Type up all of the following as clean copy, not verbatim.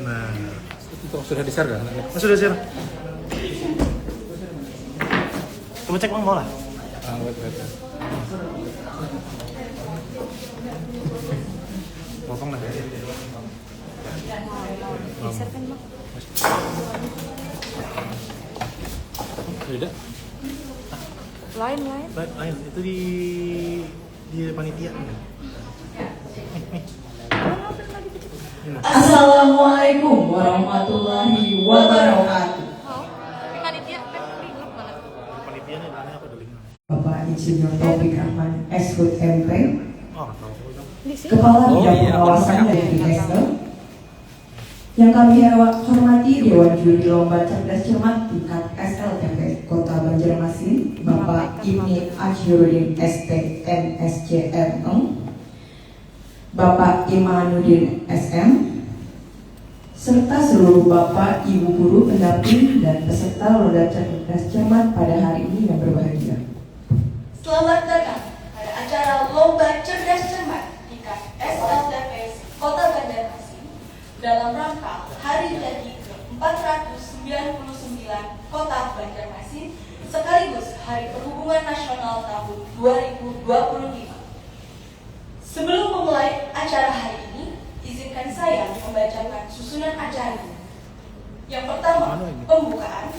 Nah, Itu sudah di-share kan? sudah share. Coba cek Bang bola. Wait. Potong lah. Geser kan Bang? Beda? Lain. Lain itu di panitia. Assalamualaikum warahmatullahi wabarakatuh. Tapi panitia kan di grup banget. Panitia nih bilangnya apa dulu? Bapak Insinyur Taufik Rahman, SHUT MP, Oh, nggak tahu. Di sini. Kepala Bidang iya, Pengawasan apa dari BSL. Yang kami hormati Dewan Juri Lomba Cerdas Cermat tingkat SLTP Kota Banjarmasin, Bapak Ibni Akhirudin ST MSCM, Bapak Imanuddin SM, serta seluruh Bapak, Ibu Guru, pendamping, dan peserta Lomba Cerdas Cermat pada hari ini yang berbahagia. Selamat datang pada acara Lomba Cerdas Cermat tingkat SLTP Kota Banjarmasin dalam rangka Hari Jadi ke-499 Kota Banjarmasin sekaligus Hari Perhubungan Nasional tahun 2025. Sebelum memulai acara hari ini, izinkan saya membacakan susunan acara ini. Yang pertama, pembukaan.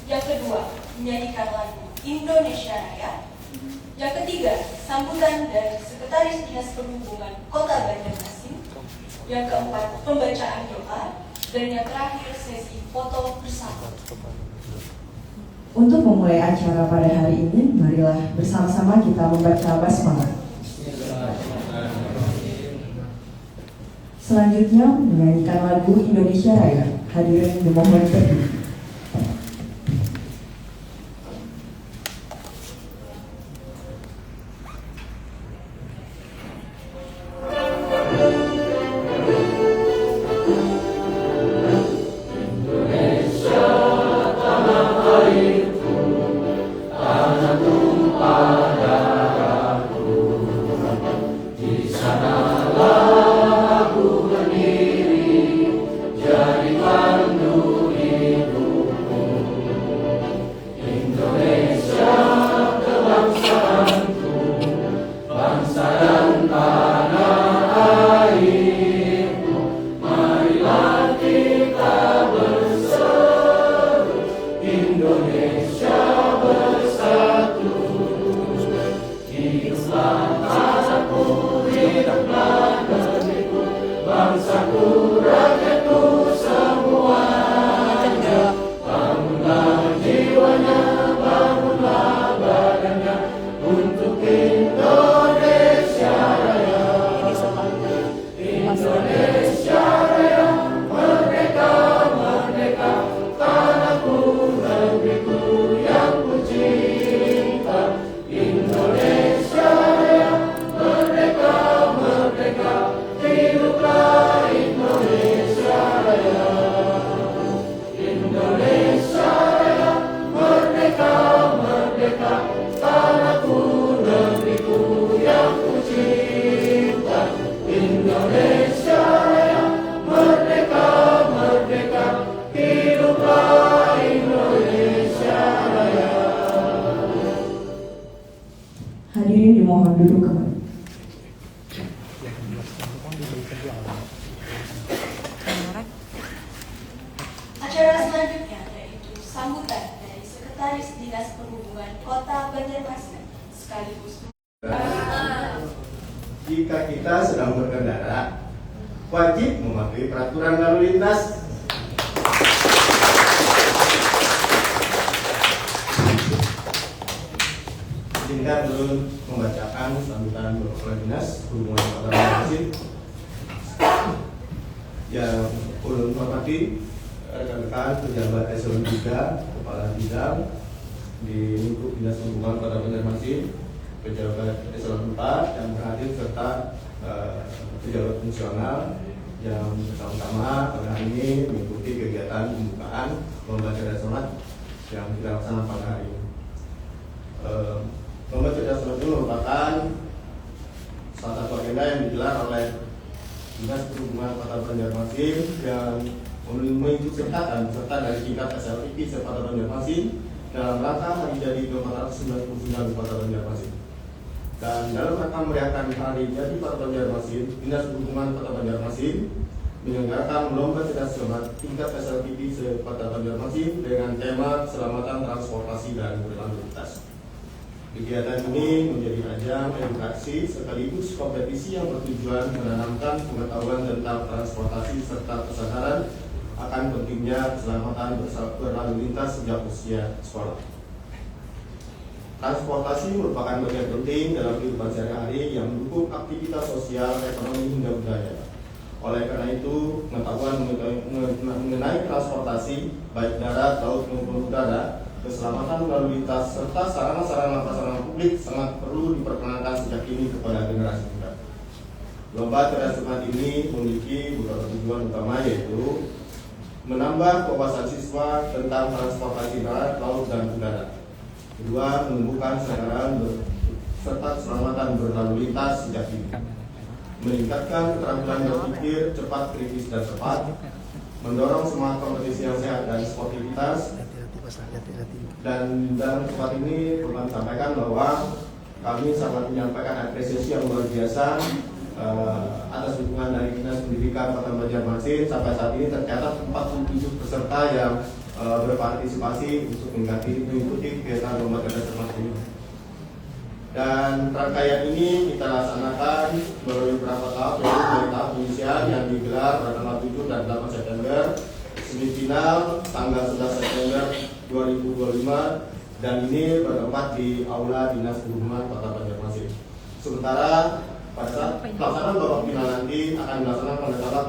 Yang kedua, menyanyikan lagu Indonesia Raya. Yang ketiga, sambutan dari Sekretaris Dinas Perhubungan Kota Banjarmasin. Yang keempat, pembacaan doa. Dan yang terakhir, sesi foto bersama. Untuk memulai acara pada hari ini, marilah bersama-sama kita membaca basmalah. Selanjutnya menyanyikan lagu Indonesia Raya. Hadirin dimohon berdiri. Hadirin dimohon duduk kembali. Acara selanjutnya yaitu sambutan dari Sekretaris Dinas Perhubungan Kota Banjarmasin sekaligus. Jika kita sedang berkendara, wajib mematuhi peraturan lalu lintas. Izinkan dulu membacakan sambutan Kepala Dinas Perhubungan Kota Banjarmasin. Yang ulun hormati rekan-rekan pejabat eselon 3, kepala bidang di lingkup Dinas Perhubungan Kota Banjarmasin, pejabat eselon 4 yang berhadir serta pejabat fungsional yang bersama-sama pada hari ini mengikuti kegiatan pembukaan Lomba Cerdas Cermat yang kita laksanakan pada hari ini. Lomba Cerdas Cermat itu merupakan salah satu agenda yang digelar oleh Dinas Perhubungan Kota Banjarmasin yang mengikut sertakan serta dari tingkat SLTP Kota Banjarmasin dalam rangka hari jadi ke-499 Kota Banjarmasin. Dan dalam rangka merayakan hari jadi Kota Banjarmasin, Dinas Perhubungan Kota Banjarmasin menyelenggarakan lomba cerdas cermat tingkat SLTP Kota Banjarmasin dengan tema keselamatan transportasi dan berlalu lintas. Kegiatan ini menjadi ajang edukasi sekaligus kompetisi yang bertujuan menanamkan pengetahuan tentang transportasi serta kesadaran akan pentingnya keselamatan berlalu lintas sejak usia sekolah. Transportasi merupakan bagian penting dalam kehidupan sehari-hari yang mendukung aktivitas sosial, ekonomi, hingga budaya. Oleh karena itu, pengetahuan mengenai transportasi, baik darat, laut maupun udara, keselamatan lalu lintas, serta sarana-sarana prasarana publik sangat perlu diperkenalkan sejak ini kepada generasi muda. Lomba cerdas cermat ini memiliki beberapa tujuan utama, yaitu menambah wawasan siswa tentang transportasi darat, laut, dan udara. Kedua, menumbuhkan kesadaran serta keselamatan berlalu lintas sejak dini. Meningkatkan keterampilan berpikir cepat, kritis, dan tepat. Mendorong semangat kompetisi yang sehat dan sportivitas. Dan dalam tempat ini perlu kami sampaikan bahwa kami sangat menyampaikan apresiasi yang luar biasa atas dukungan dari Dinas Pendidikan Kota Banjarmasin. Sampai saat ini tercatat 47 peserta yang berpartisipasi untuk mengikuti kegiatan lomba cerdas cermat ini. Dan rangkaian ini kita laksanakan melalui beberapa tahap, yaitu tahap inisial yang digelar pada tanggal 7 dan 8 September, semifinal tanggal 11 September 2025, dan ini bertempat di Aula Dinas Perhubungan Kota Banjarmasin. Sementara pada saat pelaksanaan babak final nanti akan dilaksanakan pada tanggal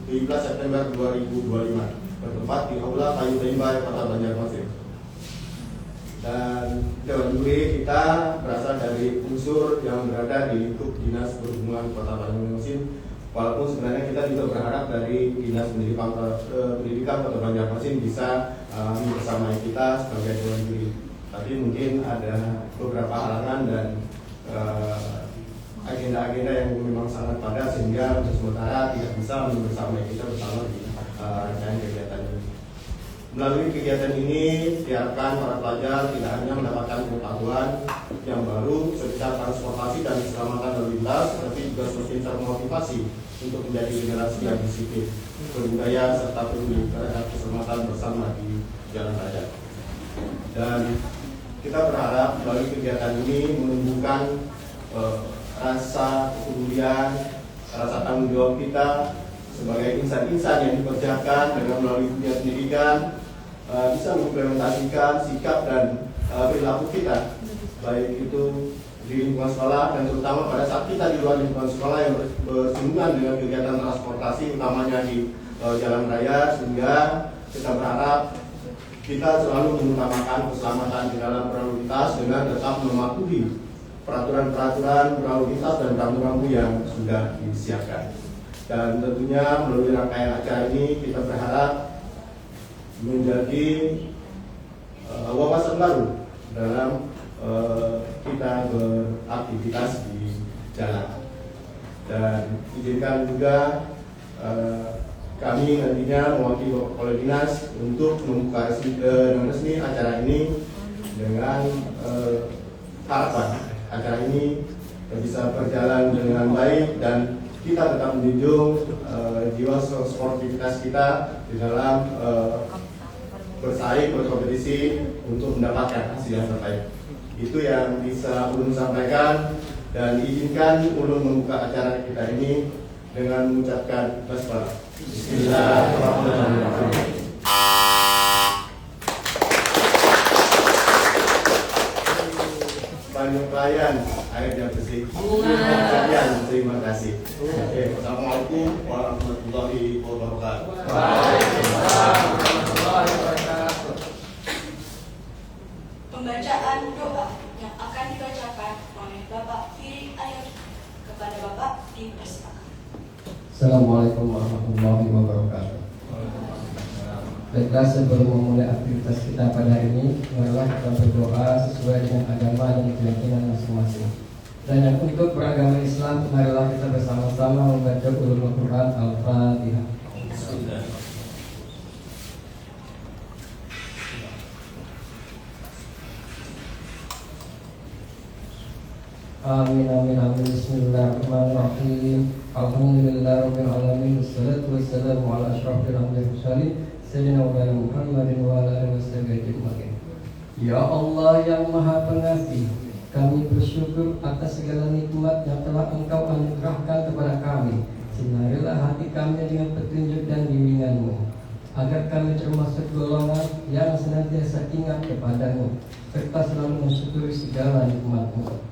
17 September 2025, bertempat di Aula Kayu Rimba Kota Banjarmasin. Dan dewan juri kita berasal dari unsur yang berada di lingkup Dinas Perhubungan Kota Banjarmasin. Walaupun sebenarnya kita juga berharap dari Dinas Pendidikan Kota Banjarmasin bisa membersamai kita sebagai dewan juri. Tapi mungkin ada beberapa halangan dan agenda-agenda yang memang sangat padat sehingga untuk sementara tidak bisa membersamai kita bersama di rangkaian kegiatan ini. Melalui kegiatan ini diharapkan para pelajar tidak hanya mendapatkan pengetahuan yang baru seputar transportasi dan keselamatan lalu lintas, tetapi juga semakin termotivasi untuk menjadi generasi yang disiplin, berbudaya serta peduli terhadap keselamatan bersama di jalan raya. Dan kita berharap melalui kegiatan ini menumbuhkan rasa kepedulian, rasa tanggung jawab kita sebagai insan-insan yang dikerjakan dengan melalui dunia pendidikan, bisa mengimplementasikan sikap dan perilaku kita, baik itu di lingkungan sekolah dan terutama pada saat kita di luar lingkungan sekolah yang bersinggungan dengan kegiatan transportasi, utamanya di jalan raya, sehingga kita berharap kita selalu mengutamakan keselamatan di dalam berlalu lintas dengan tetap mematuhi peraturan-peraturan berlalu lintas dan rambu-rambu yang sudah disiapkan. Dan tentunya melalui rangkaian acara ini kita berharap menjadi wawasan baru dalam kita beraktivitas di jalan. Dan izinkan juga kami nantinya mewakili Kepala Dinas untuk membuka resmi acara ini dengan harapan acara ini bisa berjalan dengan baik dan kita tetap menjunjung jiwa sportivitas kita di dalam bersaing, berkompetisi untuk mendapatkan hasil yang terbaik. Itu yang bisa Ulun sampaikan, dan izinkan Ulun membuka acara kita ini dengan mengucapkan basmalah. Bismillahirrahmanirrahim. Banyak pelayan, airnya bersih. Sekian, terima kasih. Assalamualaikum warahmatullahi wabarakatuh. Waalaikumsalam warahmatullahi wabarakatuh. Pembacaan doa yang akan dibacakan oleh Bapak Firi Ayat kepada Bapak dipersilakan. Assalamualaikum warahmatullahi wabarakatuh. Baiklah, sebelum memulai aktivitas kita pada hari ini, marilah kita berdoa sesuai dengan agama dan keyakinan masing-masing. Dan yang untuk beragama Islam, marilah kita bersama-sama membaca ulumul Quran Al-Fatihah. Amin amin amin. Bismillahirrahmanirrahim. Alhamdulillahirabbil alamin. Wassalatu wassalamu ala asyrafil anbiya'i wal mursalin sayyidina Muhammadin wa ala alihi wasallam. Ya Allah yang Maha Pengasih, kami bersyukur atas segala nikmat yang telah Engkau anugerahkan kepada kami. Sinarilah hati kami dengan petunjuk dan bimbingan-Mu, agar kami termasuk golongan yang senantiasa ingat kepada-Mu, serta selalu mensyukuri segala nikmat-Mu.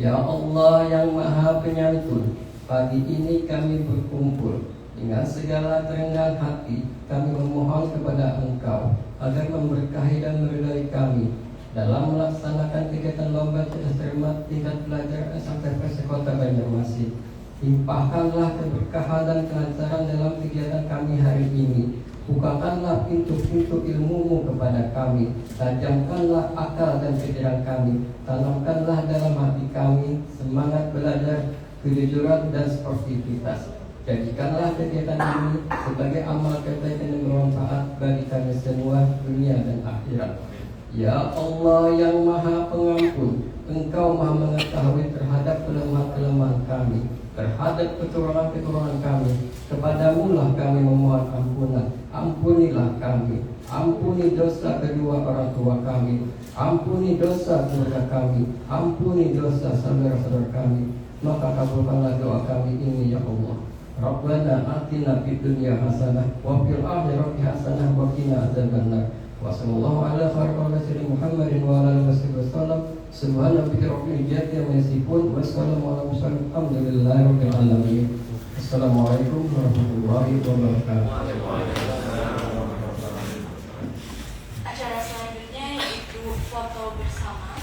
Ya Allah yang Maha Penyantun, pagi ini kami berkumpul dengan segala kerendahan hati. Kami memohon kepada Engkau agar memberkahi dan meridai kami dalam melaksanakan kegiatan lomba cerdas cermat tingkat pelajar SMTP Kota Banjarmasin. Limpahkanlah keberkahan dan kelancaran dalam kegiatan kami hari ini. Bukakanlah pintu-pintu ilmu-Mu kepada kami. Tajamkanlah akal dan pikiran kami. Tanamkanlah dalam hati kami semangat belajar, kejujuran dan sportivitas. Jadikanlah kegiatan ini sebagai amal kebaikan yang bermanfaat bagi kami semua, dunia dan akhirat. Ya Allah yang Maha Pengampun, Engkau Maha mengetahui terhadap kelemahan-kelemahan kami, terhadap kekurangan-kekurangan kami. Kepadamu lah kami memohon ampunan. Ampunilah kami. Ampuni dosa kedua orang tua kami. Ampuni dosa keluarga kami. Ampuni dosa saudara-saudara kami. Maka kabulkanlah doa kami ini ya Allah. Rabbana atina fid dunya hasanah wa fil akhirati hasanah wa qina adzabannar. Wa sallallahu ala khairil Muhammadin wa ala alihi wasallam. Subhana rabbika rabbil izzati amma yasifun wa salamun ala mursalin alhamdulillahi rabbil alamin. Assalamualaikum warahmatullahi wabarakatuh. Acara selanjutnya yaitu foto bersama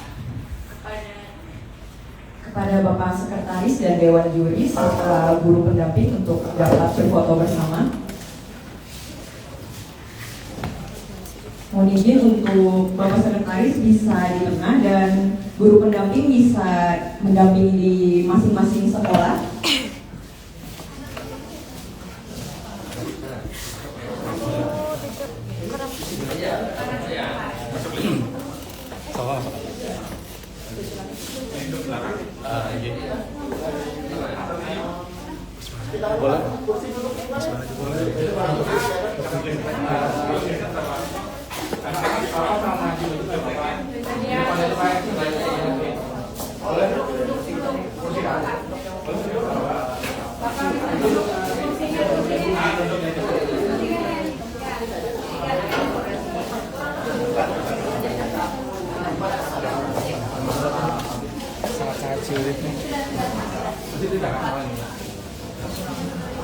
kepada Bapak Sekretaris dan Dewan Juri serta guru pendamping untuk dapat berfoto bersama. Mohon izin untuk Bapak Sekretaris bisa di tengah dan guru pendamping bisa mendampingi di masing-masing sekolah.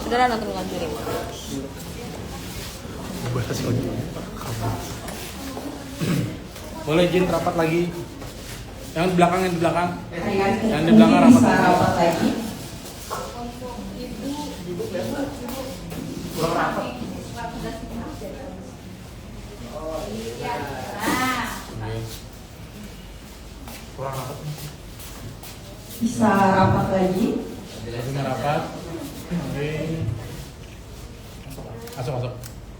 Saudara nonton Juri. Boleh izin rapat lagi. Yang di belakang, Yang di belakang rapat. bisa rapat lagi. Kurang rapat. Bisa rapat lagi. Langsung rapat. Oke. Masuk.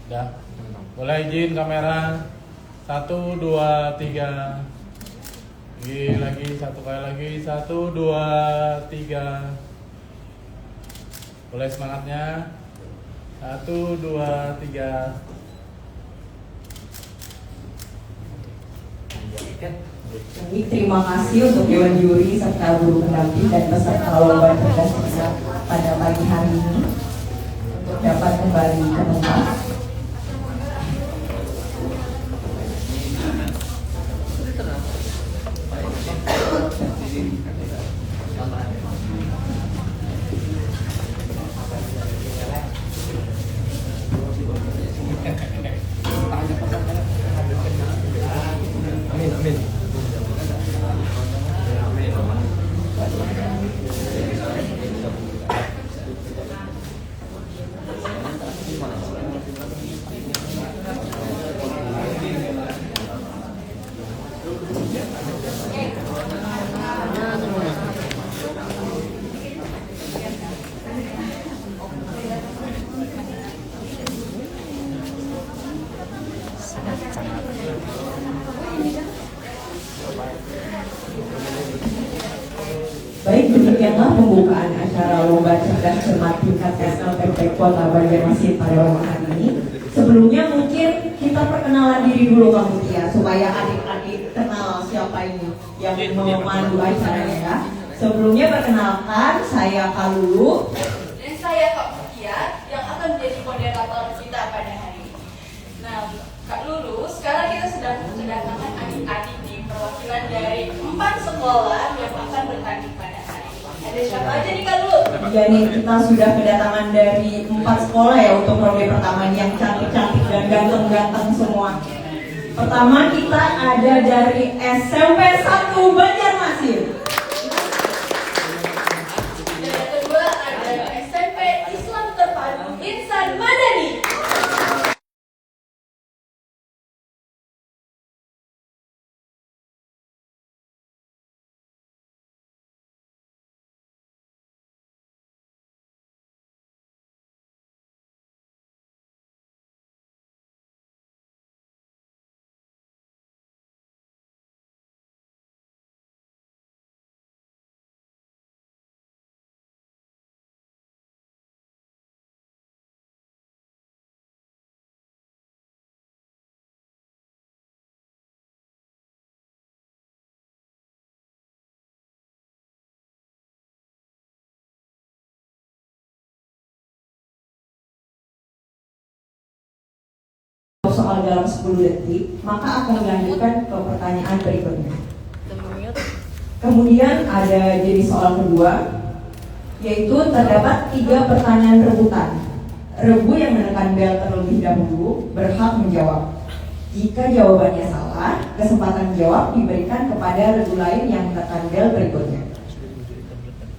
Udah. Boleh izin kamera. 1, 2, 3. Lagi satu kali lagi. 1, 2, 3. Boleh semangatnya. 1, 2, 3. Baik, terima kasih untuk Dewan Juri serta guru pendamping dan peserta lomba cerdas cermat pada pagi hari ini untuk dapat kembali ke tempat. demikianlah pembukaan acara Lomba Cerdas Cermat tingkat SLTP Kota Banjarmasin pada malam hari ini. Sebelumnya mungkin kita perkenalan diri dulu kamu Tia, supaya adik-adik kenal siapa ini yang memandu acaranya ya. Sebelumnya perkenalkan, saya Kalulu Dan saya Kak Mutia yang akan menjadi moderator kita pada hari ini. Nah, Kak Lulu, sekarang kita sedang kedatangan adik-adik nih, perwakilan dari 4 sekolah yang akan bertanding pada hari ini. Ada siapa aja nih Kak Lulu? Ya nih, kita sudah kedatangan dari 4 sekolah ya untuk ronde pertama ini, yang cantik-cantik dan ganteng-ganteng semua. Pertama kita ada dari SMP 1 Banjarmasin. Dan yang kedua ada SMP Islam Terpadu Insan Madani. Soal dalam 10 detik, maka akan dilanjutkan ke pertanyaan berikutnya. Kemudian ada jenis soal kedua, yaitu terdapat 3 pertanyaan rebutan. Rebu yang menekan bel terlebih dahulu berhak menjawab. Jika jawabannya salah, kesempatan menjawab diberikan kepada rebu lain yang menekan bel berikutnya.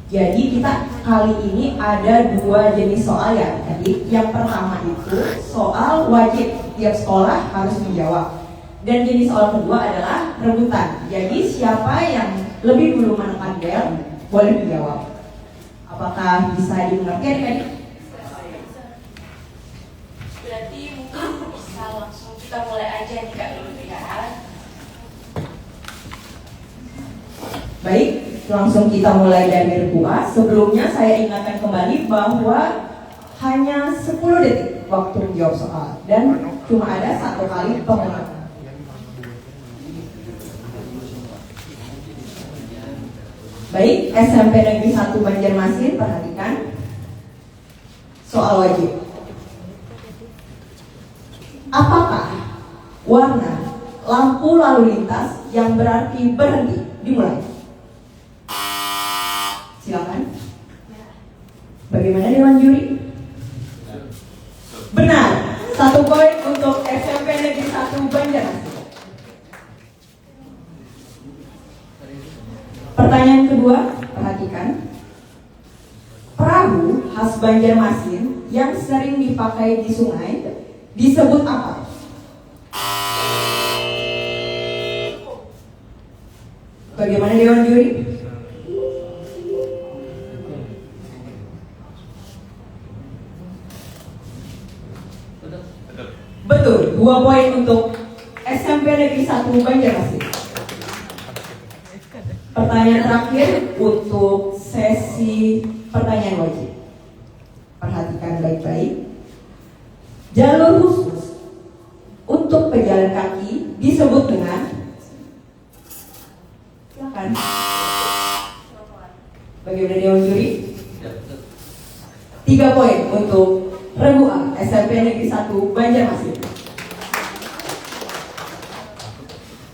Jadi kita kali ini ada 2 jenis soal ya. Jadi yang pertama itu soal wajib, tiap sekolah harus menjawab. Dan jenis soal kedua adalah rebutan. Jadi siapa yang lebih dulu menekan bel boleh menjawab. Apakah bisa dimengerti adik-adik? Berarti mungkin bisa langsung kita mulai aja nih Kak Lulu ya. Baik, langsung kita mulai dari rebu A. Sebelumnya saya ingatkan kembali bahwa hanya 10 detik waktu menjawab soal dan cuma ada 1 kali pengulangan. Baik, SMP Negeri 1 Banjarmasin, perhatikan soal wajib. Apakah warna lampu lalu lintas yang berarti berhenti? Dimulai. Silakan. Bagaimana Dewan Juri? Benar. 1 poin untuk SMP Negeri 1 Banjarmasin. Pertanyaan kedua, perhatikan. Perahu khas Banjarmasin yang sering dipakai di sungai disebut apa? Bagaimana Dewan Juri? Betul, 2 poin untuk SMP Negeri 1 Banjarmasin. Pertanyaan terakhir untuk sesi pertanyaan wajib. Perhatikan baik-baik. Jalur khusus untuk pejalan kaki disebut dengan, silakan. Bagaimana Dewan Juri? 3 poin untuk Rebu A, SMP Negeri 1 Banjarmasin.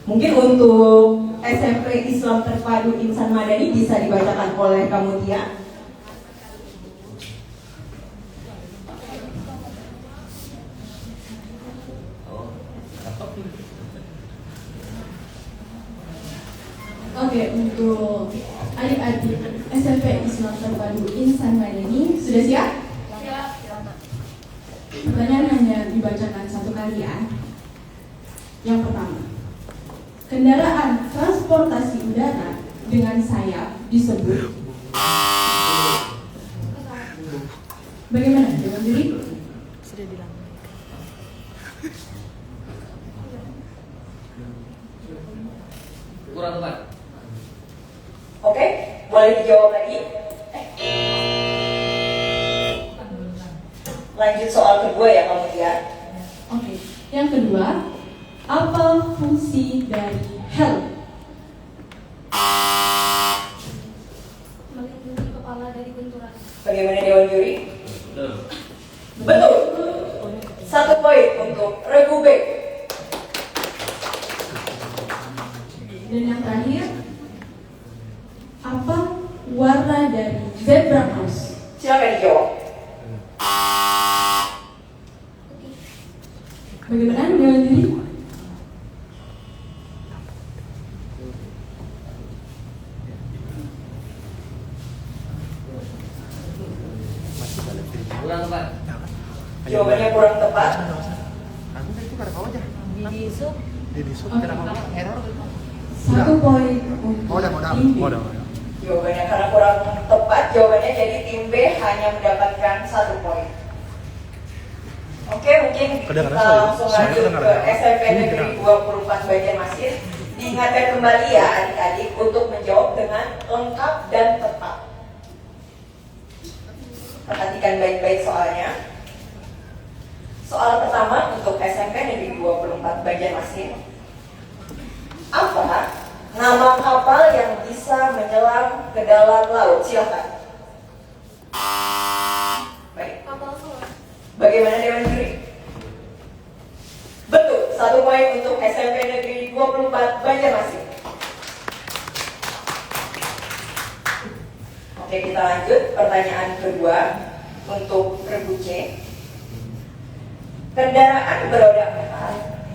Mungkin untuk SMP Islam Terpadu Insan Madani bisa dibacakan oleh kamu Tia. Oke, untuk adik-adik SMP Islam Terpadu Insan Madani sudah siap? Pertanyaan hanya dibacakan 1 kali ya. Yang pertama, kendaraan transportasi udara dengan sayap disebut. Bagaimana Dewan Juri? Sudah bilang. Kurang tepat. Oke, boleh dijawab lagi. Lanjut soal kedua ya kemudian. Oke. Yang kedua, apa fungsi dari helm? Melindungi kepala dari benturan. Bagaimana Dewan Juri? Betul. 1 poin untuk Regu B. Dan yang terakhir, apa warna dari zebra cross? Silakan dijawab. Bagaimana Dewan Juri? Kurang tepat. Jawabannya kurang tepat. Oke. 1 poin untuk tim B. Jawabannya karena kurang tepat, jawabannya jadi tim B hanya mendapatkan 1 poin. Oke, mungkin kita langsung lanjut ke SMP Negeri 24 Banjarmasin. Diingatkan kembali ya adik-adik untuk menjawab dengan lengkap dan tepat. Perhatikan baik-baik soalnya. Soal pertama untuk SMP Negeri 24 Banjarmasin. Apa nama kapal yang bisa menyelam ke dalam laut? Silakan. Baik. Kapal selam. Bagaimana Dewan Juri? Betul, 1 poin untuk SMP Negeri 24 Banjarmasin. Oke, kita lanjut. Pertanyaan kedua untuk Regu C. Kendaraan beroda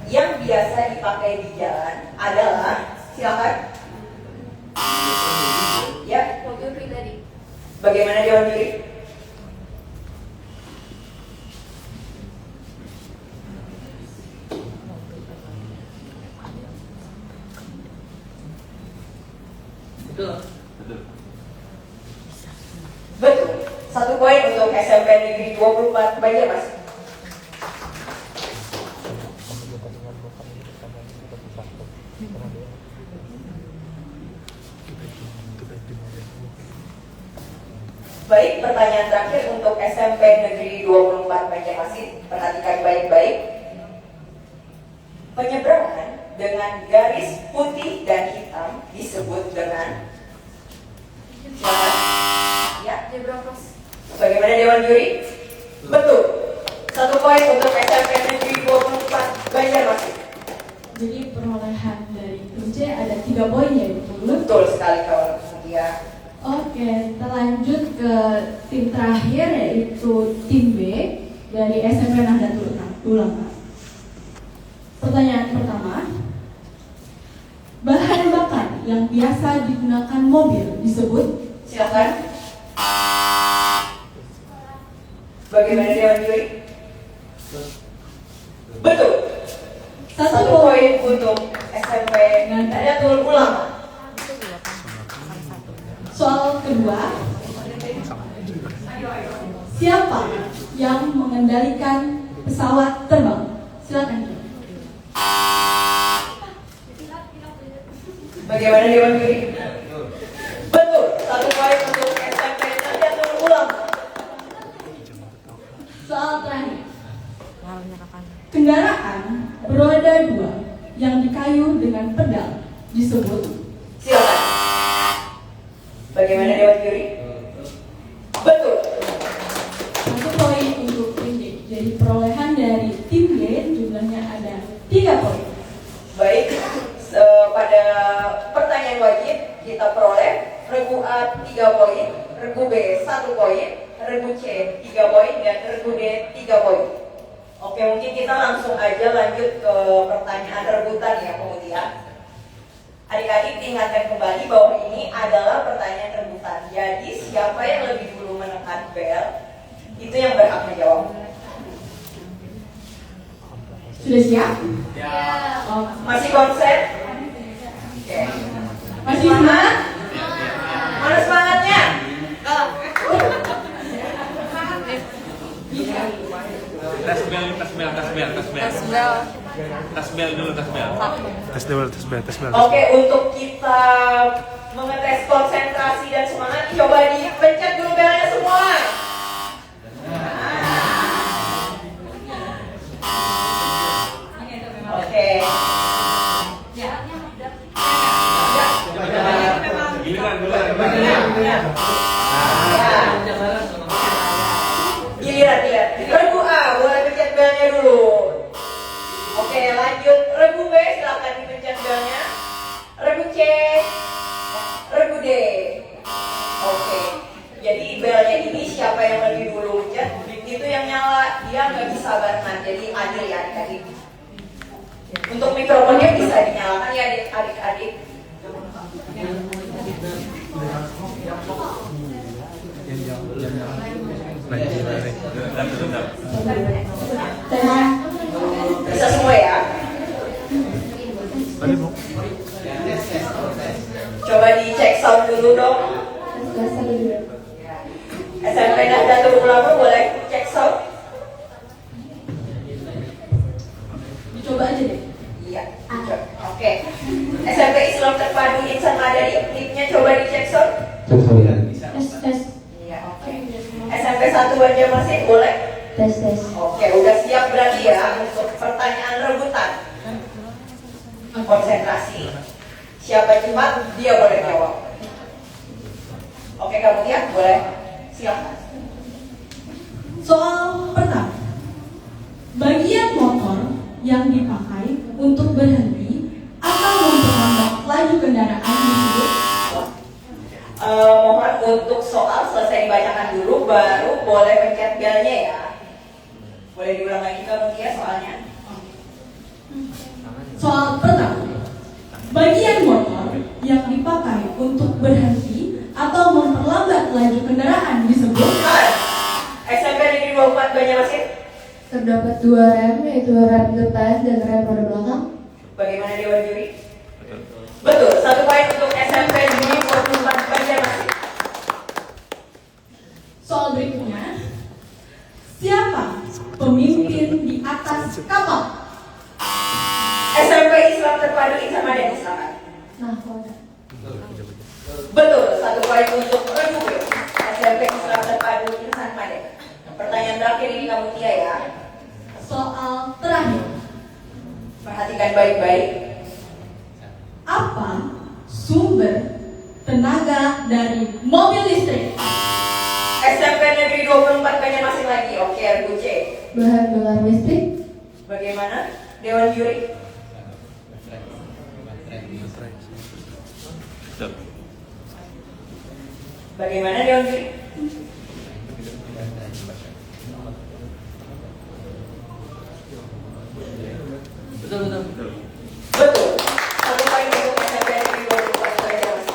4 yang biasa dipakai di jalan adalah, silakan. Ya, Mobil pribadi. bagaimana Dewan Juri? Betul. Betul. 1 poin untuk SMP Negeri 24 Banjarmasin. Baik, pertanyaan terakhir untuk SMP Negeri 24 Banjarmasin. Perhatikan baik-baik. Penyeberangan dengan garis putih dan hitam disebut dengan, silakan. Ya, Zebra cross. bagaimana Dewan Juri? Betul. 1 poin untuk SMP Negeri 24 Banjarmasin. Jadi perolehan dari tim C ada 3 poin ya, betul? Betul sekali kawan. Kemudian Oke, kita lanjut ke tim terakhir yaitu tim B dari SMP Nahdlatul Ulama. Pertanyaan pertama, bahan bakar yang biasa digunakan mobil disebut, silakan. Bagaimana Dewan Juri? Betul. 1 poin untuk SMP Nahdlatul Ulama. soal kedua, siapa yang mengendalikan pesawat terbang? Silakan. Bagaimana Dewan Juri? Betul. 1 poin untuk SMP Nahdlatul Ulama. Soal terakhir, kendaraan beroda 2 yang dikayu dengan pedal disebut, silakan. Bagaimana Dewan Juri? Betul. 1 poin untuk tim D. Jadi perolehan dari tim D jumlahnya ada 3 poin. Baik, pada pertanyaan wajib kita peroleh Regu A 3 poin, Regu B 1 poin, Regu C 3 poin, dan Regu D 3 poin. Oke, mungkin kita langsung aja lanjut ke pertanyaan rebutan ya kemudian. Adik-adik diingatkan kembali bahwa ini adalah pertanyaan rebutan. Jadi siapa yang lebih dulu menekan bel, itu yang berhak menjawab. Sudah siap? Ya. Oh, Masih konsen? Oke. masih semangat? Mana semangatnya? Tes bel dulu. Oke, untuk kita mengetes konsentrasi dan semangat, coba dipencet dulu belnya semua. dulu. Oke, lanjut. Regu B, silakan dipencet belnya. Regu C, regu D. Oke, jadi belnya ini siapa yang lebih dulu pencet, itu yang nyala. Dia nggak bisa barengan, jadi adil ya adik-adik. Untuk mikrofonnya bisa dinyalakan ya adik-adik. Bisa semua ya. Coba dicek sound dulu dong. SMP Nahdlatul Ulama boleh cek sound? Dicoba aja deh. Iya. Oke. SMP Islam Terpadu Insan Madani, tipnya coba dicek sound. Tes. Iya, oke. SMP 1 Banjarmasin boleh? Tes. Oke, udah siap berarti ya untuk pertanyaan rebutan. Konsentrasi. Siapa cepat, dia boleh jawab. Oke, kamu lihat boleh. Silakan. Soal pertama. Bagian motor yang dipakai untuk berhenti atau memperlambat laju kendaraan disebut? Mohon untuk soal selesai dibacakan dulu, baru boleh pencet belnya ya. Boleh diulang lagi kamu ya soalnya. Soal pertama. Bagian motor yang dipakai untuk berhenti atau memperlambat laju kendaraan disebut? SMP Negeri 24 Banjarmasin. Terdapat dua rem, yaitu rem depan dan rem roda belakang. Bagaimana Dewan Juri? Betul, 1 poin untuk SMP Negeri 24 Banjarmasin. Soal berikutnya. Siapa pemimpin di atas kapal? SMP Islam Terpadu Insan Madani, silakan. Nahkoda. Betul, 1 poin untuk regu B. SMP Islam Terpadu Insan Madani. Pertanyaan terakhir ini kamu Tia ya. Soal terakhir. Perhatikan baik-baik. Apa sumber tenaga dari mobil listrik? SMP Negeri 24 Banjarmasin lagi. Oke, regu C. Bahan bakar listrik. Bagaimana Dewan Juri? Bagaimana Dewan Juri? Betul. Betul. 1 poin untuk SMP Negeri 24 Banjarmasin.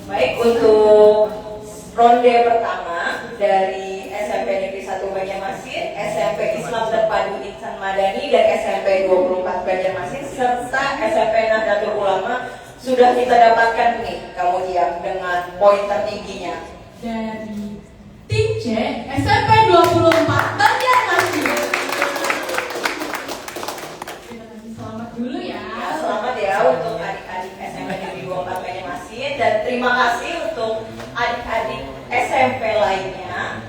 Baik, untuk ronde pertama dari SMP Negeri 1 Banjarmasin, SMP Islam Terpadu Insan Madani, dan SMP 24 Banjarmasin, serta SMP Nahdlatul Ulama sudah kita dapatkan nih, kamu diam dengan poin tertingginya. Dari tim C, SMP 24 Banjarmasin. Selamat dulu ya. Selamat ya untuk adik-adik SMP Negeri 24 Banjarmasin, dan terima kasih untuk adik-adik SMP lainnya.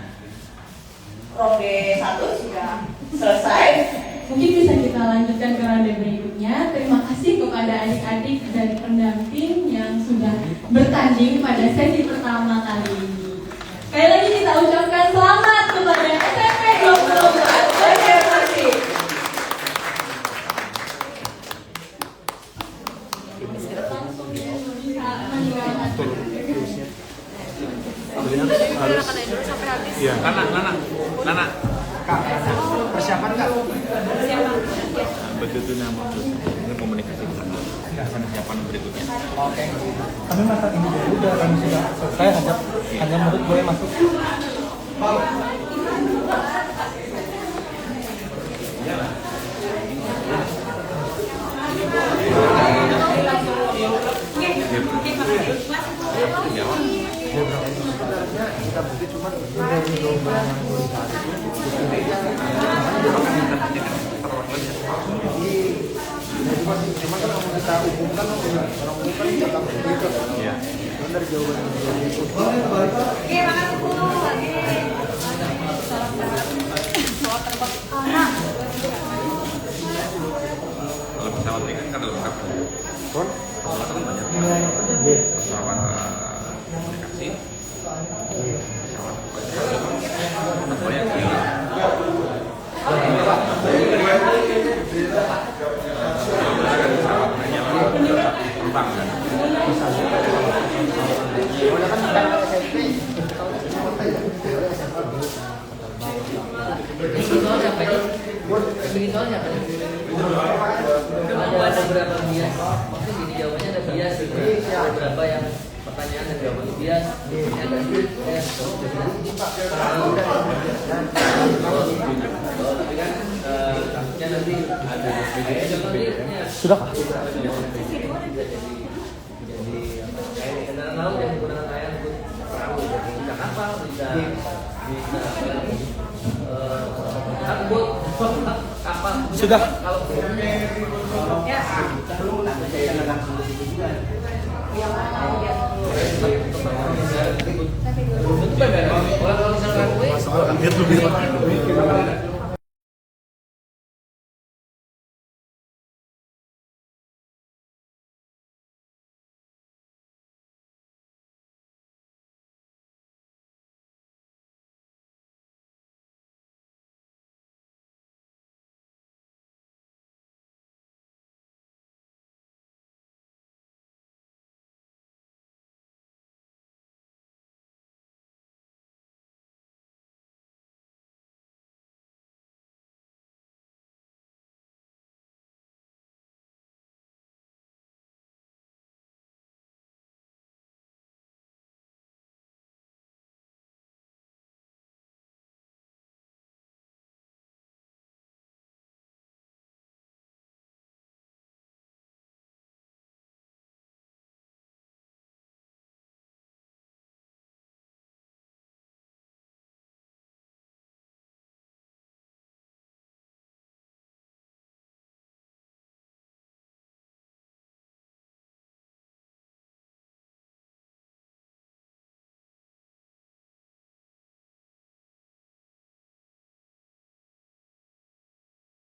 Ronde 1 sudah selesai. Mungkin bisa kita lanjutkan ke ronde berikutnya. Terima kasih kepada adik-adik dan pendamping yang sudah bertanding pada sesi pertama kali ini. Sekali lagi kita ucapkan selamat kepada SMP 24 Banjarmasin. Iya. Nana. Persiapan kak? Betul nama ini komunikasi persiapan berikutnya. Oke. Kami masak ini dulu, udah kami sudah selesai. Hanya murid boleh masuk. Cuma kan kalau kita umumkan orang umumkan kita begitu. Iya. Dari jawaban itu. Kalau pesawat ini kan lebih lengkap. Kon? Pesawat kan banyak. Iya. bikin soalnya kan? Ada beberapa bias. Maksudnya gini jawabannya ada bias. Ada beberapa yang pertanyaan dan jawabannya bias. Yang ada tapi kan takutnya nanti ada Sudah kah? jadi kayak kendaraan laut yang menggunakan layar untuk perahu, bisa kapal, bisa tugboat, kapal. Sudah. Kalau ya kalau misalkan gue